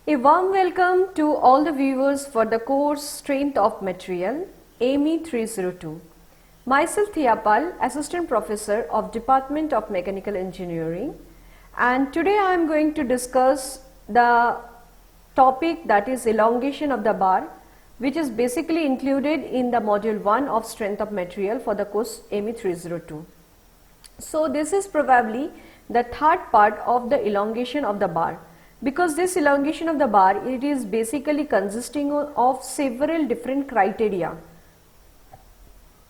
A warm welcome to all the viewers for the course Strength of Material, AME 302. Myself Thiapal, Assistant Professor of Department of Mechanical Engineering, and today I am going to discuss the topic that is elongation of the bar, which is basically included in the module 1 of Strength of Material for the course AME 302. So this is probably the third part of the elongation of the bar, because this elongation of the bar, it is basically consisting of several different criteria.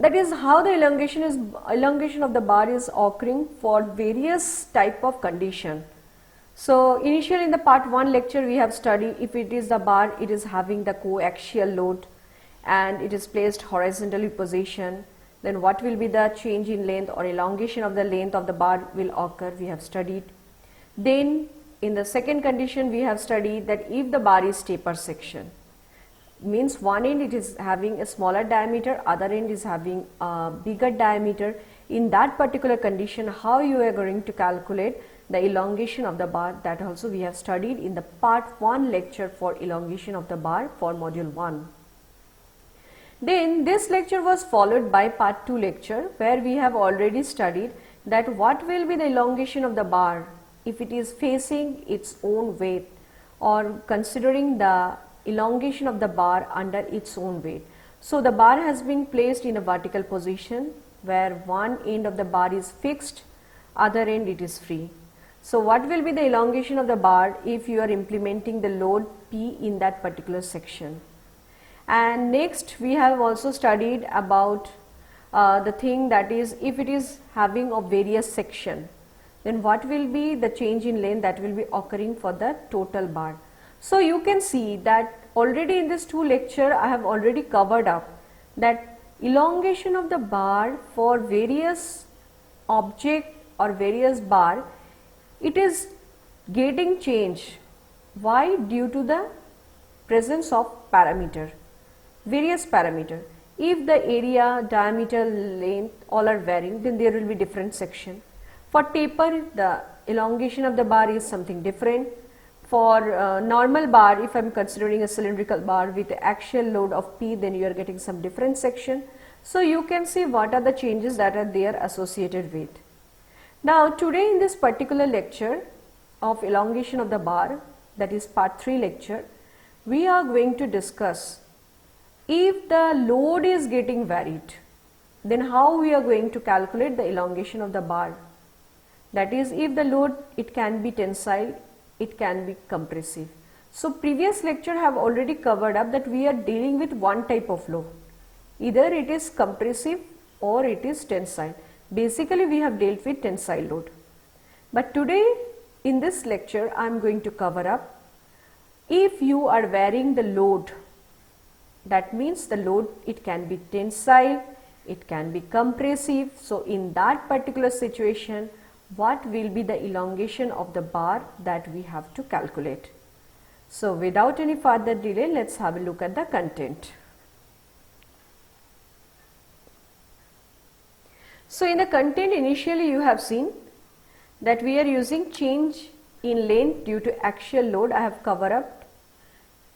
That is how the elongation of the bar is occurring for various type of condition. So initially in the part 1 lecture we have studied if it is the bar, it is having the coaxial load and it is placed horizontally position, then what will be the change in length or elongation of the length of the bar will occur, we have studied. Then in the second condition we have studied that if the bar is taper section, means one end it is having a smaller diameter, other end is having a bigger diameter. In that particular condition, how you are going to calculate the elongation of the bar, that also we have studied in the part 1 lecture for elongation of the bar for module 1. Then this lecture was followed by part 2 lecture where we have already studied that what will be the elongation of the bar if it is facing its own weight or considering the elongation of the bar under its own weight. So the bar has been placed in a vertical position where one end of the bar is fixed, other end it is free. So what will be the elongation of the bar if you are implementing the load P in that particular section? And next we have also studied about the thing that is if it is having a various section, then what will be the change in length that will be occurring for the total bar. So you can see that already in this 2 lecture I have already covered up that elongation of the bar for various object or various bar, it is getting changed. Why? Due to the presence of parameter, various parameter. If the area, diameter, length all are varying, then there will be different section. For taper, the elongation of the bar is something different. For normal bar, if I am considering a cylindrical bar with axial load of P, then you are getting some different section. So you can see what are the changes that are there associated with. Now today in this particular lecture of elongation of the bar, that is part 3 lecture, we are going to discuss if the load is getting varied, then how we are going to calculate the elongation of the bar. That is, if the load, it can be tensile, it can be compressive. So previous lecture have already covered up that we are dealing with one type of load, either it is compressive or it is tensile. Basically we have dealt with tensile load, but today in this lecture I am going to cover up if you are varying the load. That means the load, it can be tensile, it can be compressive. So in that particular situation, what will be the elongation of the bar that we have to calculate. So without any further delay, let's have a look at the content. So in the content, initially you have seen that we are using change in length due to axial load. I have covered up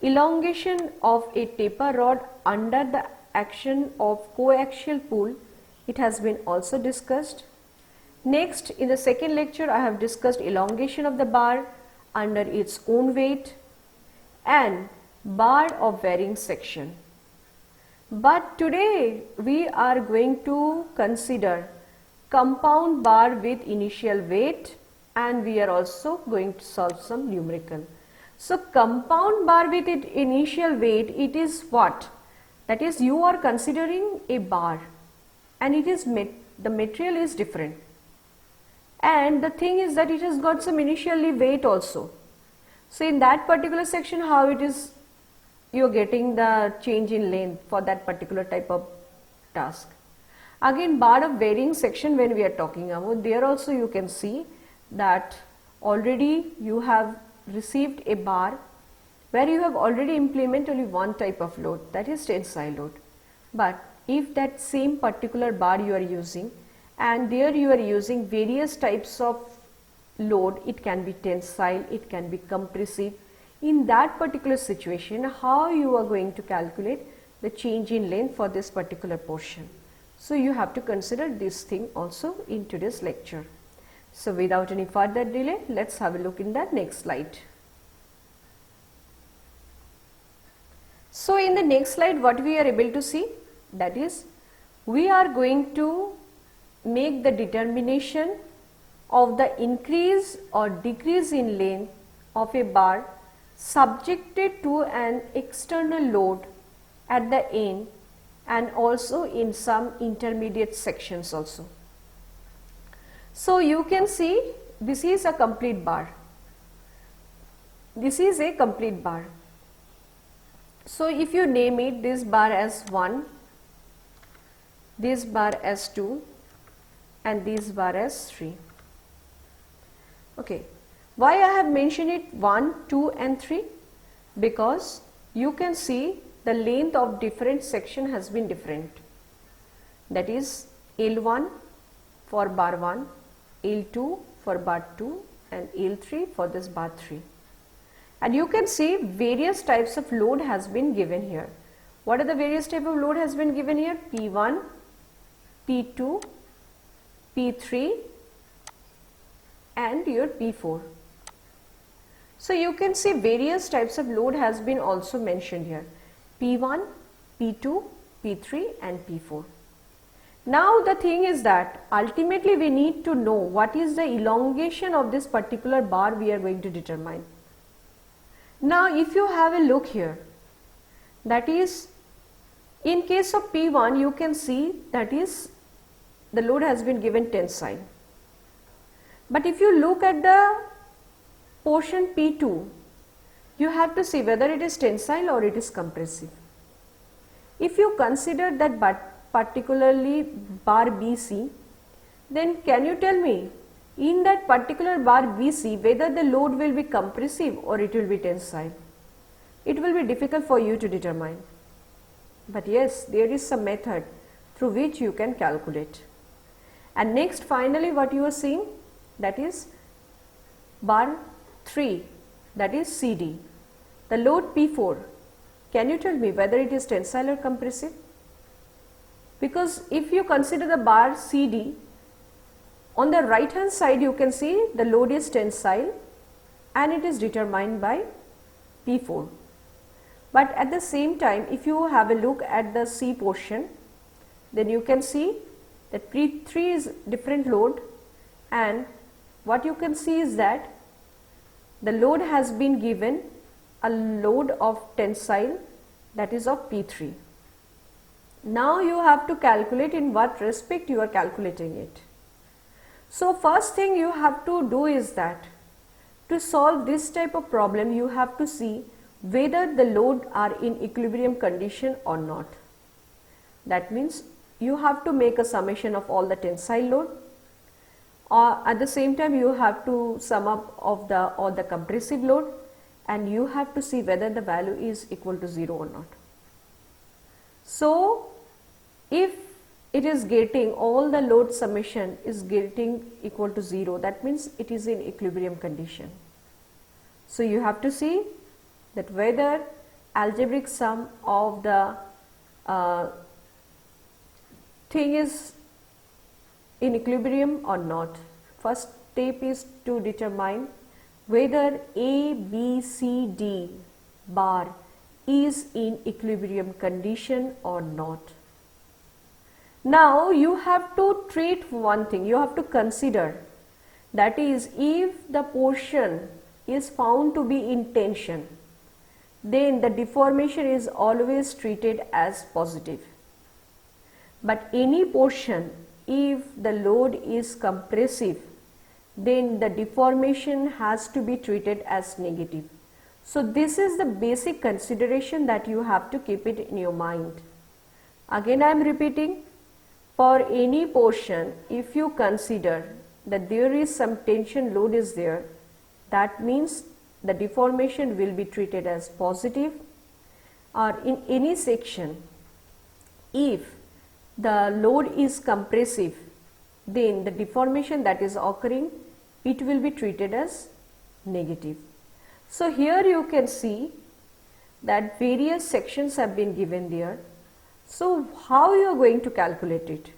elongation of a taper rod under the action of coaxial pull. It has been also discussed. Next, in the second lecture I have discussed elongation of the bar under its own weight and bar of varying section. But today we are going to consider compound bar with initial weight, and we are also going to solve some numerical. So compound bar with initial weight, it is what? That is, you are considering a bar and it is the material is different, and the thing is that it has got some initially weight also. So in that particular section, how it is you are getting the change in length for that particular type of task. Again, bar of varying section, when we are talking about, there also you can see that already you have received a bar where you have already implemented only one type of load, that is tensile load. But if that same particular bar you are using and there you are using various types of load, it can be tensile, it can be compressive, in that particular situation, how you are going to calculate the change in length for this particular portion. So you have to consider this thing also in today's lecture. So without any further delay, let's have a look in the next slide. So in the next slide, what we are able to see, that is, we are going to make the determination of the increase or decrease in length of a bar subjected to an external load at the end and also in some intermediate sections also. So you can see this is a complete bar. This is a complete bar. So if you name it, this bar as 1, this bar as 2 and this bar as 3. Okay. Why I have mentioned it 1, 2 and 3? Because you can see the length of different section has been different. That is L1 for bar 1, L2 for bar 2 and L3 for this bar 3. And you can see various types of load has been given here. What are the various type of load has been given here? P1, P2, P3 and your P4. So you can see various types of load has been also mentioned here. P1, P2, P3 and P4. Now the thing is that ultimately we need to know what is the elongation of this particular bar we are going to determine. Now if you have a look here, that is, in case of P1 you can see that is the load has been given tensile. But if you look at the portion P2, you have to see whether it is tensile or it is compressive. If you consider that particularly bar BC, then can you tell me in that particular bar BC whether the load will be compressive or it will be tensile? It will be difficult for you to determine. But yes, there is some method through which you can calculate. And next, finally, what you are seeing, that is bar 3, that is CD. The load P4, can you tell me whether it is tensile or compressive? Because if you consider the bar CD, on the right hand side you can see the load is tensile and it is determined by P4. But at the same time, if you have a look at the C portion, then you can see that P3 is different load, and what you can see is that the load has been given a load of tensile, that is of P3. Now you have to calculate in what respect you are calculating it. So first thing you have to do is that to solve this type of problem you have to see whether the load are in equilibrium condition or not. That means you have to make a summation of all the tensile load, or at the same time you have to sum up of all the compressive load, and you have to see whether the value is equal to 0 or not. So if it is getting all the load summation is getting equal to 0, that means it is in equilibrium condition. So you have to see that whether algebraic sum of the thing is in equilibrium or not. First step is to determine whether A, B, C, D bar is in equilibrium condition or not. Now you have to treat one thing, you have to consider, that is, if the portion is found to be in tension, then the deformation is always treated as positive. But any portion, if the load is compressive, then the deformation has to be treated as negative. So this is the basic consideration that you have to keep it in your mind. Again I am repeating, for any portion, if you consider that there is some tension load is there, that means the deformation will be treated as positive. Or in any section, if the load is compressive, then the deformation that is occurring, it will be treated as negative. So here you can see that various sections have been given there. So how you are going to calculate it?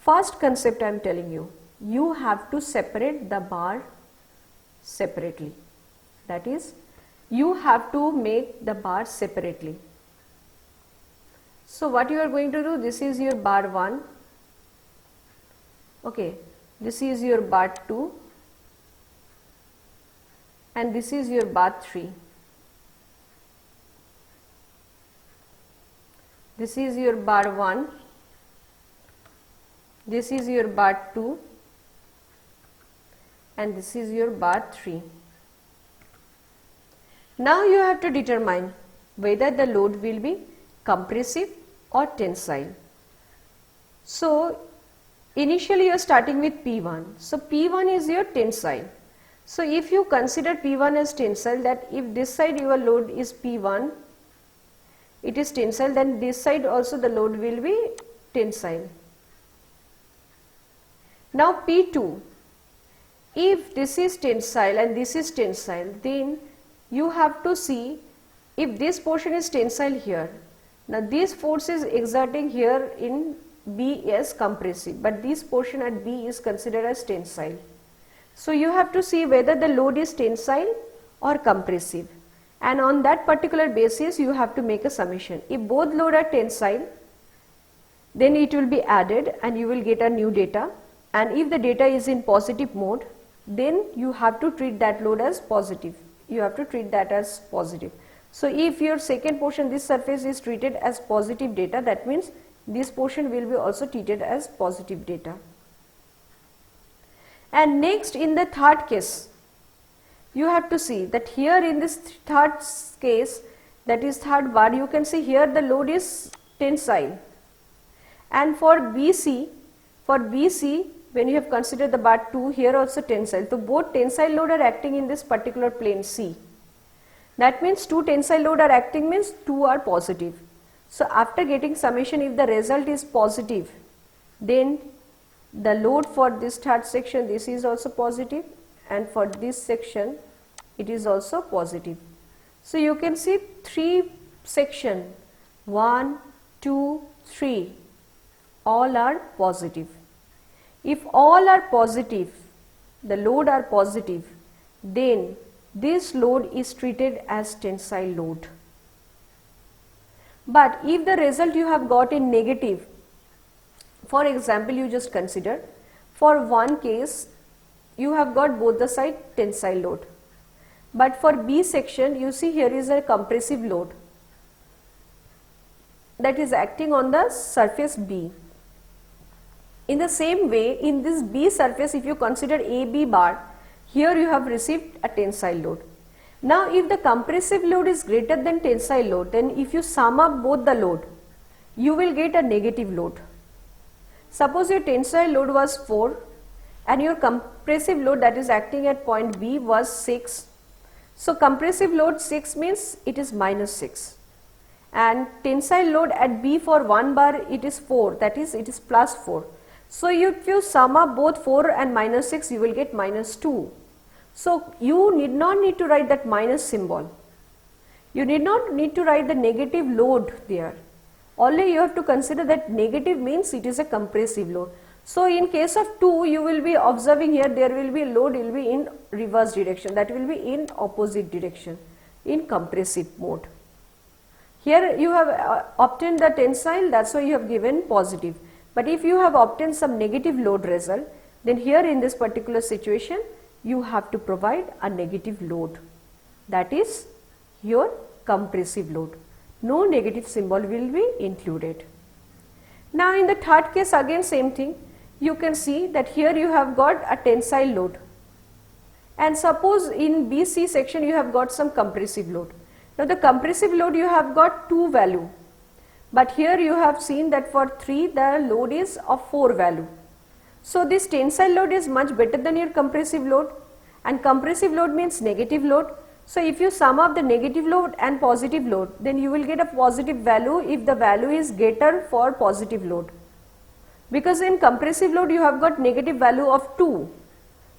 First concept I am telling you, you have to separate the bar separately. That is, you have to make the bar separately. So what you are going to do, this is your bar 1, okay, this is your bar 2 and this is your bar 3. This is your bar 1, this is your bar 2 and this is your bar 3. Now you have to determine whether the load will be compressive or tensile. So initially you are starting with P1. So P1 is your tensile. So if you consider P1 as tensile, that if this side your load is P1, it is tensile, then this side also the load will be tensile. Now P2, if this is tensile and this is tensile, then you have to see if this portion is tensile here. Now this force is exerting here in B as compressive, but this portion at B is considered as tensile. So you have to see whether the load is tensile or compressive, and on that particular basis you have to make a summation. If both load are tensile, then it will be added and you will get a new data, and if the data is in positive mode, then you have to treat that load as positive. You have to treat that as positive. So if your second portion, this surface is treated as positive data, that means this portion will be also treated as positive data. And next, in the third case, you have to see that here in this third case, that is third bar, you can see here the load is tensile, and for BC when you have considered the bar 2, here also tensile. So both tensile load are acting in this particular plane C. That means 2 tensile load are acting means 2 are positive. So after getting summation, if the result is positive, then the load for this third section, this is also positive, and for this section it is also positive. So you can see 3 section, 1, 2, 3, all are positive. If all are positive, the load are positive, then this load is treated as tensile load. But if the result you have got in negative, for example, you just consider for one case you have got both the side tensile load, but for B section you see here is a compressive load that is acting on the surface B. In the same way, in this B surface, if you consider AB bar, here you have received a tensile load. Now if the compressive load is greater than tensile load, then if you sum up both the load, you will get a negative load. Suppose your tensile load was 4 and your compressive load that is acting at point B was 6. So compressive load 6 means it is minus 6, and tensile load at B for 1 bar it is 4, that is it is plus 4. So if you sum up both 4 and minus 6, you will get minus 2. So you need not need to write that minus symbol. You need not need to write the negative load there. Only you have to consider that negative means it is a compressive load. So in case of 2, you will be observing here there will be load will be in reverse direction, that will be in opposite direction, in compressive mode. Here you have obtained the tensile, that's why you have given positive. But if you have obtained some negative load result, then here in this particular situation you have to provide a negative load, that is your compressive load. No negative symbol will be included. Now in the third case again same thing, you can see that here you have got a tensile load, and suppose in BC section you have got some compressive load. Now the compressive load you have got 2 value, but here you have seen that for 3 the load is of 4 value. So this tensile load is much better than your compressive load, and compressive load means negative load. So if you sum up the negative load and positive load, then you will get a positive value if the value is greater for positive load, because in compressive load you have got negative value of 2.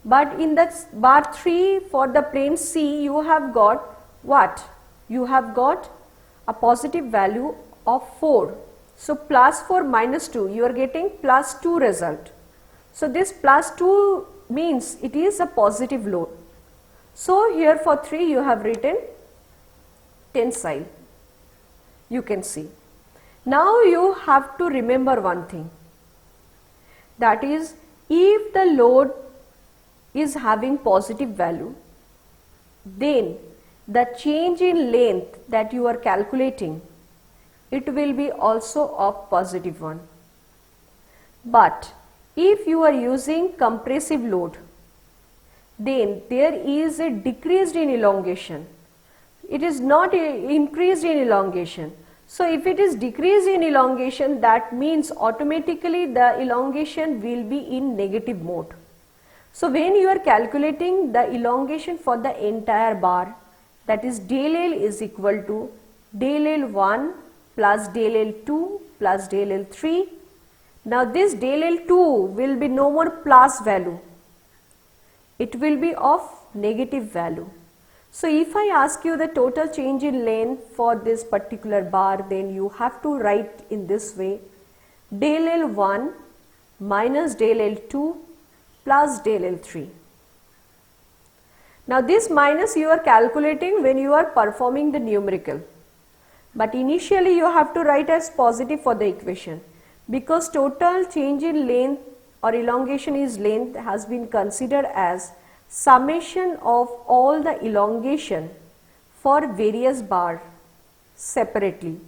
But in the bar 3 for the plane C, you have got what? You have got a positive value of 4. So plus 4 minus 2, you are getting plus 2 result. So this plus 2 means it is a positive load. So here for 3 you have written tensile, you can see. Now you have to remember one thing, that is, if the load is having positive value, then the change in length that you are calculating, it will be also of positive one. But if you are using compressive load, then there is a decreased in elongation. It is not increased in elongation. So if it is decreased in elongation, that means automatically the elongation will be in negative mode. So when you are calculating the elongation for the entire bar, that is del L is equal to del L1 plus del L2 plus del L3. Now this del L2 will be no more plus value, it will be of negative value. So if I ask you the total change in length for this particular bar, then you have to write in this way, del L1 minus del L2 plus del L3. Now this minus you are calculating when you are performing the numerical, but initially you have to write as positive for the equation, because total change in length or elongation is length has been considered as summation of all the elongation for various bar separately.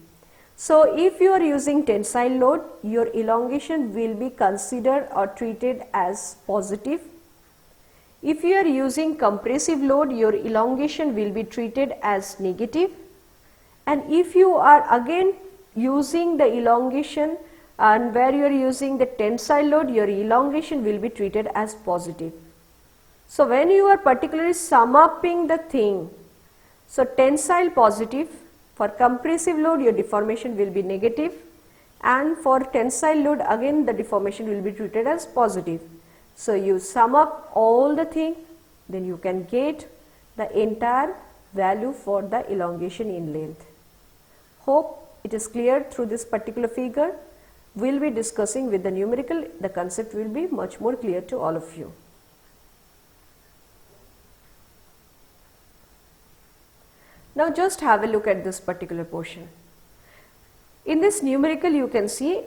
So if you are using tensile load, your elongation will be considered or treated as positive. If you are using compressive load, your elongation will be treated as negative. And if you are again using the elongation and where you are using the tensile load, your elongation will be treated as positive. So when you are particularly sum upping the thing, so tensile positive, for compressive load your deformation will be negative, and for tensile load again the deformation will be treated as positive. So you sum up all the thing, then you can get the entire value for the elongation in length. Hope it is clear through this particular figure. We will be discussing with the numerical, the concept will be much more clear to all of you. Now just have a look at this particular portion. In this numerical you can see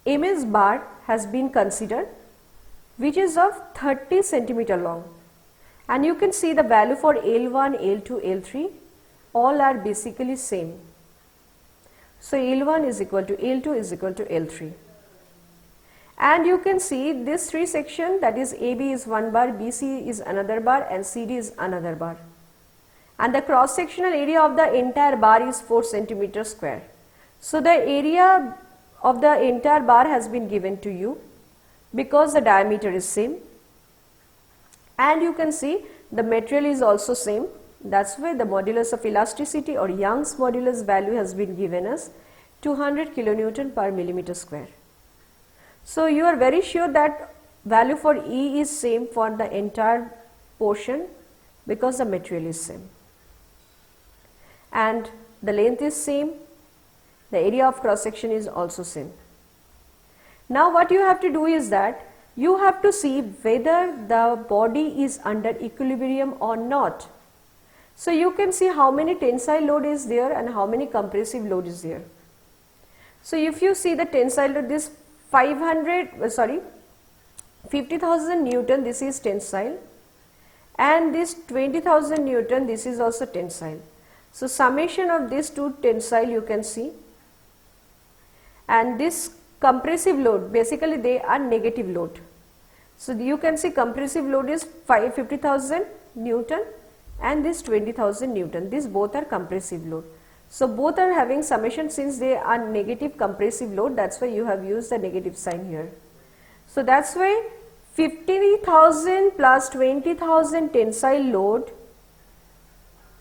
MS bar has been considered, which is of 30 centimeter long, and you can see the value for L1, L2, L3 all are basically same. So L1 is equal to L2 is equal to L3, and you can see this 3 section, that is AB is one bar, BC is another bar and CD is another bar, and the cross sectional area of the entire bar is 4 centimeter square. So the area of the entire bar has been given to you because the diameter is same, and you can see the material is also same. That's why the modulus of elasticity or Young's modulus value has been given as 200 kilonewton per millimeter square. So you are very sure that value for E is same for the entire portion because the material is same, and the length is same, the area of cross section is also same. Now what you have to do is that you have to see whether the body is under equilibrium or not. So you can see how many tensile load is there and how many compressive load is there. So if you see the tensile load, this 50,000 Newton, this is tensile, and this 20,000 Newton, this is also tensile. So summation of these two tensile you can see, and this compressive load, basically they are negative load. So you can see compressive load is 50,000 Newton and this 20,000 Newton, these both are compressive load. So both are having summation, since they are negative compressive load, that's why you have used the negative sign here. So that's why 50,000 plus 20,000 tensile load,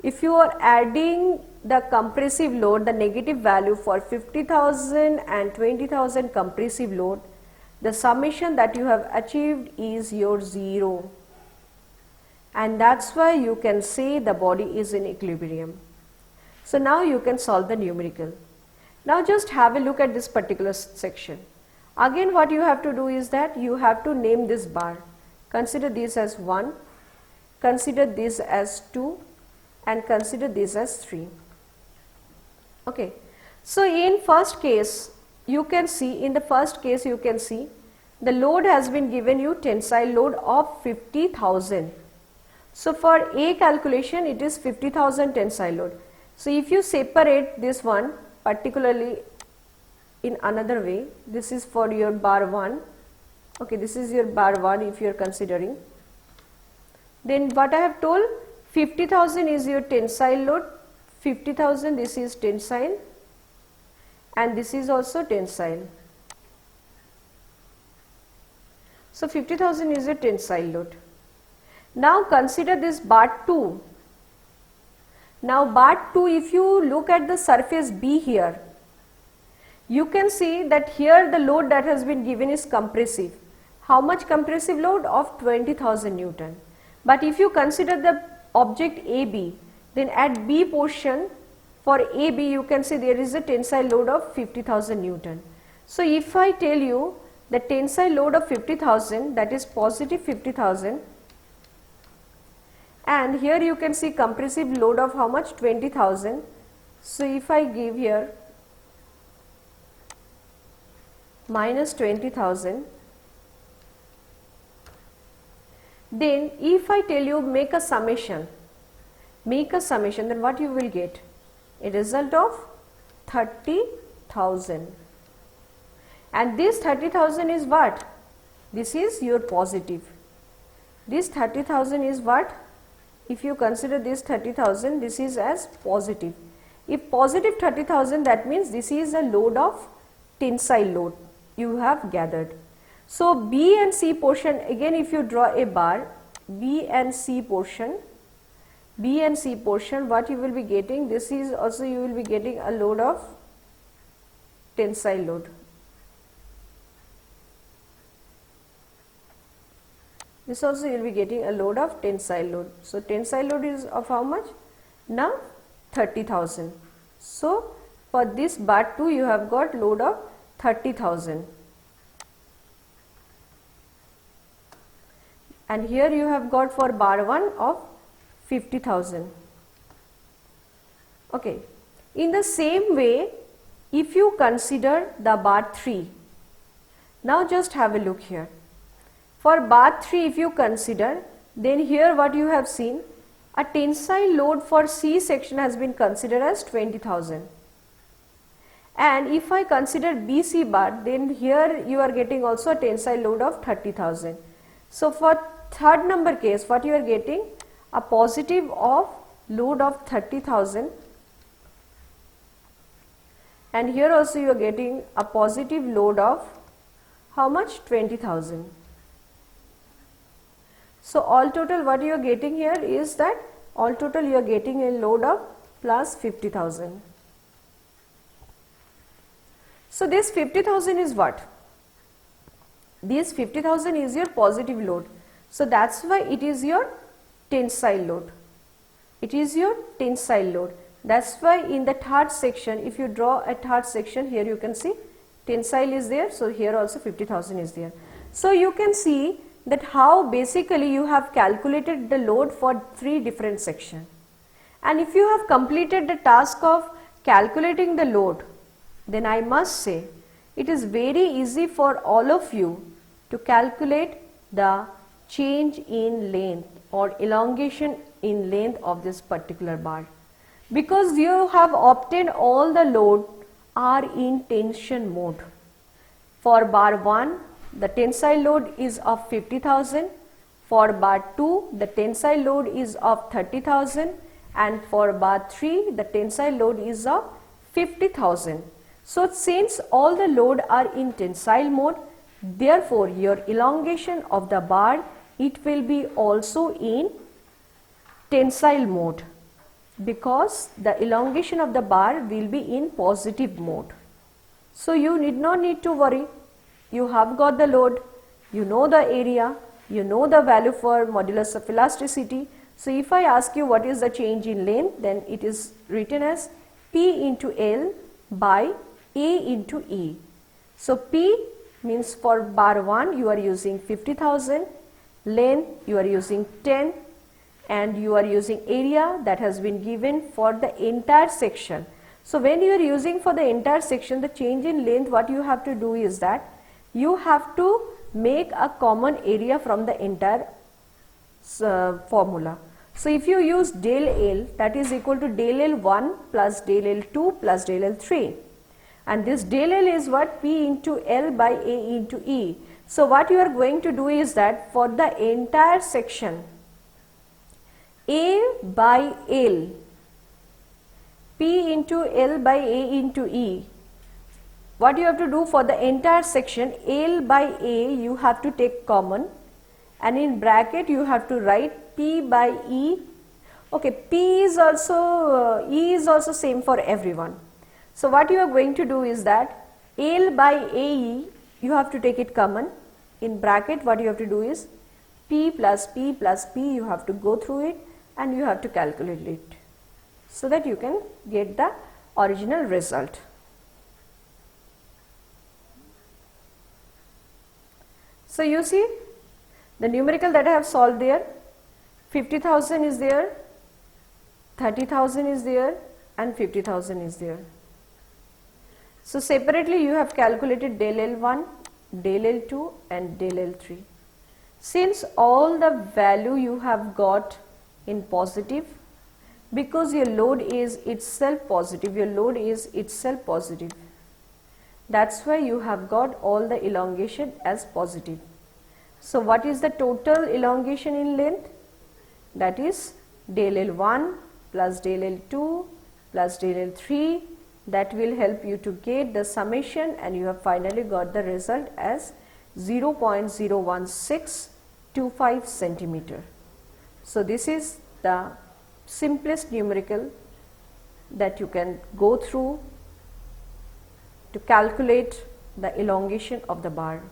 if you are adding the compressive load, the negative value for 50,000 and 20,000 compressive load, the summation that you have achieved is your 0. and that's why you can say the body is in equilibrium. So now you can solve the numerical. Now just have a look at this particular section. Again what you have to do is that you have to name this bar. Consider this as 1, consider this as 2, and consider this as 3. Okay. So in first case you can see, the load has been given you tensile load of 50,000. So for A calculation it is 50,000 tensile load. So if you separate this one particularly in another way, this is for your bar 1, okay, this is your bar 1 if you are considering. Then what I have told, 50,000 is your tensile load, 50,000 this is tensile, and this is also tensile. So 50,000 is a tensile load. Now consider this bar 2. Now bar 2, if you look at the surface B here, you can see that here the load that has been given is compressive. How much compressive load? Of 20,000 Newton. But if you consider the object AB, then at B portion for AB you can see there is a tensile load of 50,000 Newton. So if I tell you the tensile load of 50,000, that is positive 50,000, and here you can see compressive load of how much? 20,000. So if I give here minus 20,000, then if I tell you make a summation, then what you will get? A result of 30,000. And this 30,000 is what? This is your positive. This 30,000 is what? If you consider this 30,000, this is as positive. If positive 30,000, that means this is a load of tensile load you have gathered. So B and C portion, again if you draw a bar, B and C portion, what you will be getting? This is also you will be getting a load of tensile load. This also you will be getting a load of tensile load. So tensile load is of how much? Now 30,000. So for this bar 2 you have got load of 30,000. And here you have got for bar 1 of 50,000. Okay. In the same way, if you consider the bar 3, now just have a look here. For bar 3 if you consider, then here what you have seen, a tensile load for C section has been considered as 20,000. And if I consider BC bar, then here you are getting also a tensile load of 30,000. So for third number case, what you are getting? A positive of load of 30,000, and here also you are getting a positive load of how much? 20,000. So all total what you are getting here is that all total you are getting a load of plus 50,000. So this 50,000 is what? This 50,000 is your positive load. So that's why it is your tensile load. It is your tensile load. That's why in the third section, if you draw a third section, here you can see tensile is there. So here also 50,000 is there. So you can see that how basically you have calculated the load for 3 different sections. And if you have completed the task of calculating the load, then I must say it is very easy for all of you to calculate the change in length or elongation in length of this particular bar, because you have obtained all the load are in tension mode. For bar 1 the tensile load is of 50,000, for bar 2 the tensile load is of 30,000, and for bar 3 the tensile load is of 50,000. So since all the load are in tensile mode, therefore your elongation of the bar, it will be also in tensile mode, because the elongation of the bar will be in positive mode. So you need not need to worry. You have got the load, you know the area, You know the value for modulus of elasticity. So if I ask you what is the change in length, then it is written as P into L by A into E. So P means for bar 1 you are using 50,000, length you are using 10, and you are using area that has been given for the entire section. So when you are using for the entire section, the change in length, what you have to do is that you have to make a common area from the entire formula. So if you use del L, that is equal to del L1 plus del L2 plus del L3, and this del L is what? P into L by A into E. So what you are going to do is that for the entire section, A by L, P into L by A into E, what you have to do for the entire section, L by A you have to take common, and in bracket you have to write P by E. Okay, P is also, E is also same for everyone. So what you are going to do is that L by AE you have to take it common. In bracket what you have to do is P plus P plus P, you have to go through it and you have to calculate it so that you can get the original result. So you see the numerical that I have solved there, 50,000 is there, 30,000 is there, and 50,000 is there. So separately you have calculated del L1, del L2 and del L3. Since all the value you have got in positive, because your load is itself positive, that's why you have got all the elongation as positive. So what is the total elongation in length? That is del L1 plus del L2 plus del L3. That will help you to get the summation, and you have finally got the result as 0.01625 centimeter. So this is the simplest numerical that you can go through to calculate the elongation of the bar.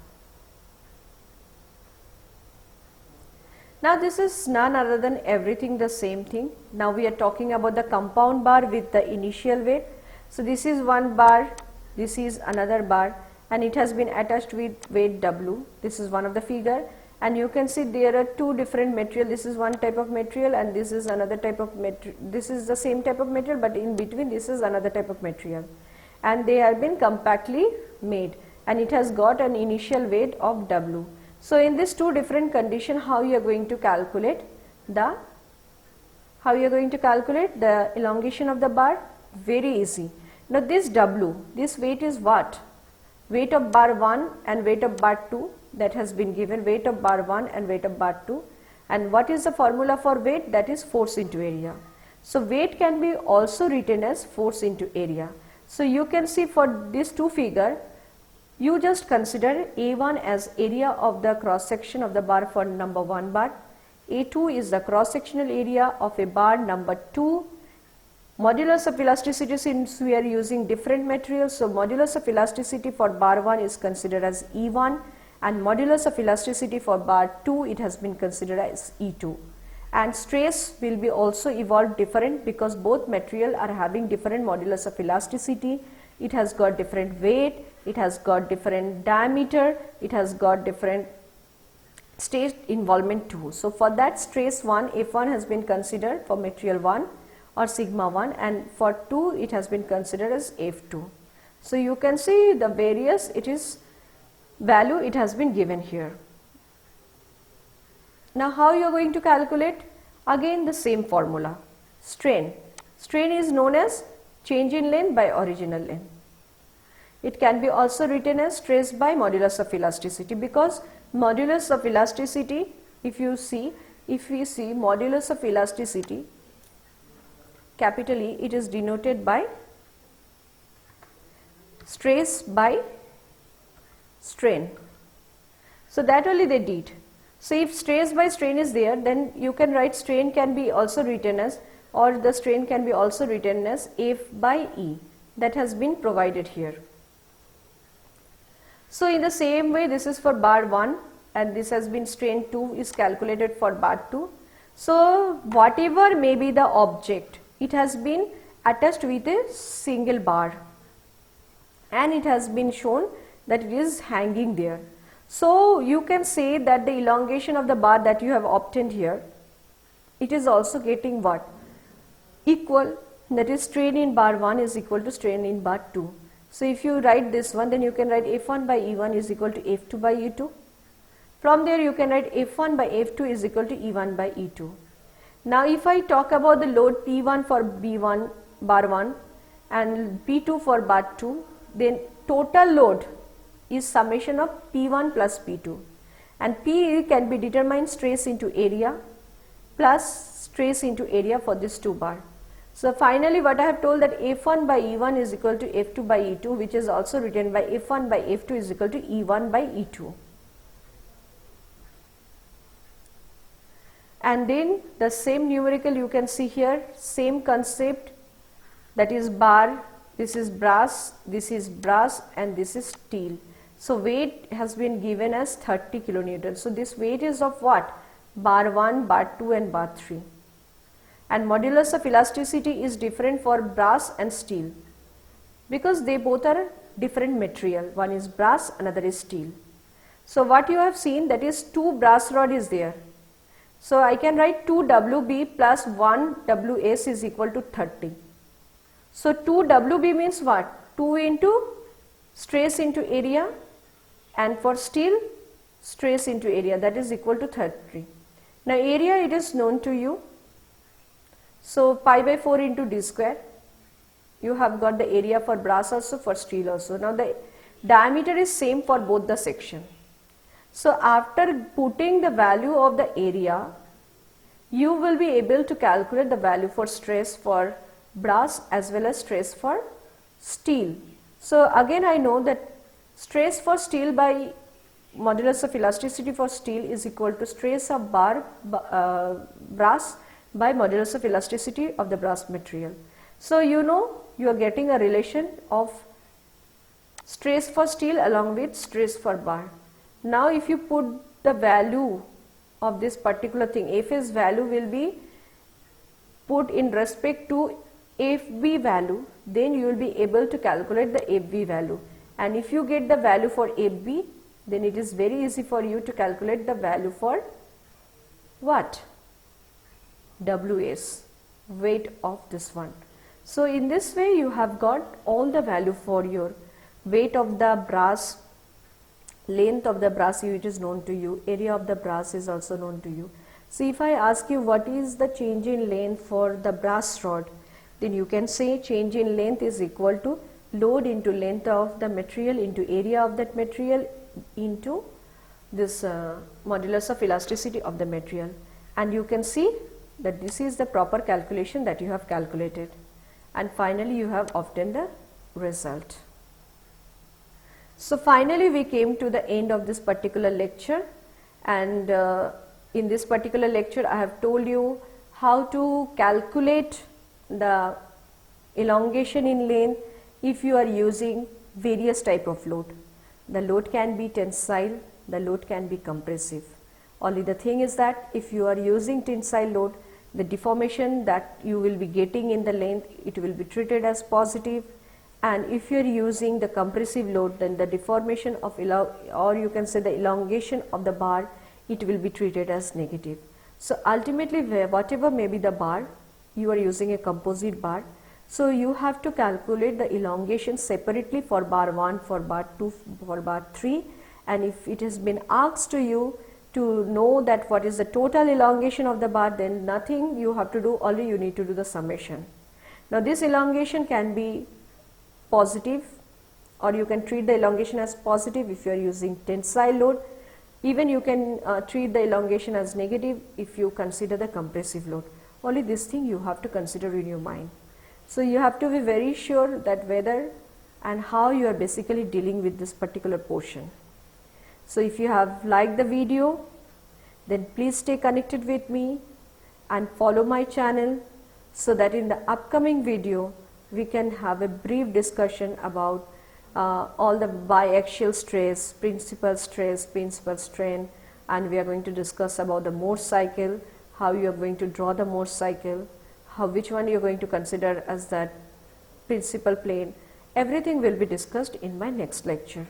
Now this is none other than everything the same thing. Now we are talking about the compound bar with the initial weight. So this is one bar, this is another bar, and it has been attached with weight W. This is one of the figure, and you can see there are two different material. This is one type of material and this is another type of material. This is the same type of material, but in between this is another type of material, and they have been compactly made, and it has got an initial weight of W. So in these two different condition, how you are going to calculate the elongation of the bar? Very easy. Now this W, this weight is what? Weight of bar 1 and weight of bar 2, that has been given, weight of bar 1 and weight of bar 2. And what is the formula for weight? That is force into area. So weight can be also written as force into area. So you can see for these two figure, you just consider A1 as area of the cross section of the bar for number 1 bar. A2 is the cross sectional area of a bar number 2. Modulus of elasticity, since we are using different materials, so modulus of elasticity for bar 1 is considered as E1, and modulus of elasticity for bar 2, it has been considered as E2. And stress will be also evolved different because both material are having different modulus of elasticity. It has got different weight, it has got different diameter, it has got different stress involvement too. So for that, stress 1, F1 has been considered for material 1 or sigma 1, and for 2 it has been considered as F2. So you can see the various value it has been given here. Now how you are going to calculate? Again the same formula, strain. Strain is known as change in length by original length. It can be also written as stress by modulus of elasticity, because modulus of elasticity, if we see modulus of elasticity, capital E, it is denoted by stress by strain. So that only they did. So if stress by strain is there, then you can write strain can be also written as, or the strain can be also written as F by E, that has been provided here. So in the same way, this is for bar 1 and this has been strain 2 is calculated for bar 2. So whatever may be the object, it has been attached with a single bar and it has been shown that it is hanging there. So you can say that the elongation of the bar that you have obtained here, it is also getting what? Equal, that is strain in bar 1 is equal to strain in bar 2. So if you write this one, then you can write F1 by E1 is equal to F2 by E2. From there you can write F1 by F2 is equal to E1 by E2. Now if I talk about the load P1 for B1 bar 1 and P2 for bar 2, then total load is summation of P1 plus P2, and P can be determined stress into area plus stress into area for this 2 bar. So finally what I have told that F1 by E1 is equal to F2 by E2, which is also written by F1 by F2 is equal to E1 by E2. And then the same numerical you can see here, same concept, that is bar, this is brass, and this is steel. So weight has been given as 30 kilonewtons. So this weight is of what? Bar 1, bar 2 and bar 3. And modulus of elasticity is different for brass and steel because they both are different material. One is brass, another is steel. So what you have seen, that is 2 brass rod is there. So I can write 2 WB plus 1 WS is equal to 30. So 2 WB means what? 2 into stress into area, and for steel stress into area, that is equal to 30. Now area, it is known to you. So pi by 4 into d square. You have got the area for brass also, for steel also. Now the diameter is same for both the section. So after putting the value of the area, you will be able to calculate the value for stress for brass as well as stress for steel. So again I know that stress for steel by modulus of elasticity for steel is equal to stress of brass by modulus of elasticity of the brass material. So you know you are getting a relation of stress for steel along with stress for bar. Now if you put the value of this particular thing, F's value will be put in respect to FB value, then you will be able to calculate the FB value. And if you get the value for FB, then it is very easy for you to calculate the value for what? WS, weight of this one. So in this way you have got all the value for your weight of the brass, length of the brass, it is known to you, area of the brass is also known to you. So if I ask you what is the change in length for the brass rod, then you can say change in length is equal to load into length of the material into area of that material into this modulus of elasticity of the material. And you can see that this is the proper calculation that you have calculated, and finally you have obtained the result. So finally we came to the end of this particular lecture, and in this particular lecture I have told you how to calculate the elongation in length if you are using various type of load. The load can be tensile, the load can be compressive. Only the thing is that if you are using tensile load, the deformation that you will be getting in the length, it will be treated as positive, and if you are using the compressive load, then the deformation of or you can say the elongation of the bar, it will be treated as negative. So ultimately whatever may be the bar, you are using a composite bar, so you have to calculate the elongation separately for bar 1, for bar 2, for bar 3, and if it has been asked to you to know that what is the total elongation of the bar, then nothing you have to do, only you need to do the summation. Now this elongation can be positive, or you can treat the elongation as positive if you are using tensile load. Even you can treat the elongation as negative if you consider the compressive load. Only this thing you have to consider in your mind. So you have to be very sure that whether and how you are basically dealing with this particular portion. So if you have liked the video, then please stay connected with me and follow my channel, so that in the upcoming video we can have a brief discussion about all the biaxial stress, principal strain, and we are going to discuss about the Morse cycle, how you are going to draw the Morse cycle, which one you are going to consider as that principal plane. Everything will be discussed in my next lecture.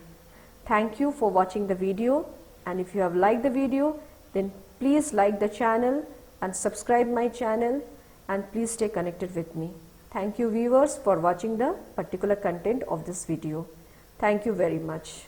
Thank you for watching the video, and if you have liked the video, then please like the channel and subscribe my channel, and please stay connected with me. Thank you viewers for watching the particular content of this video. Thank you very much.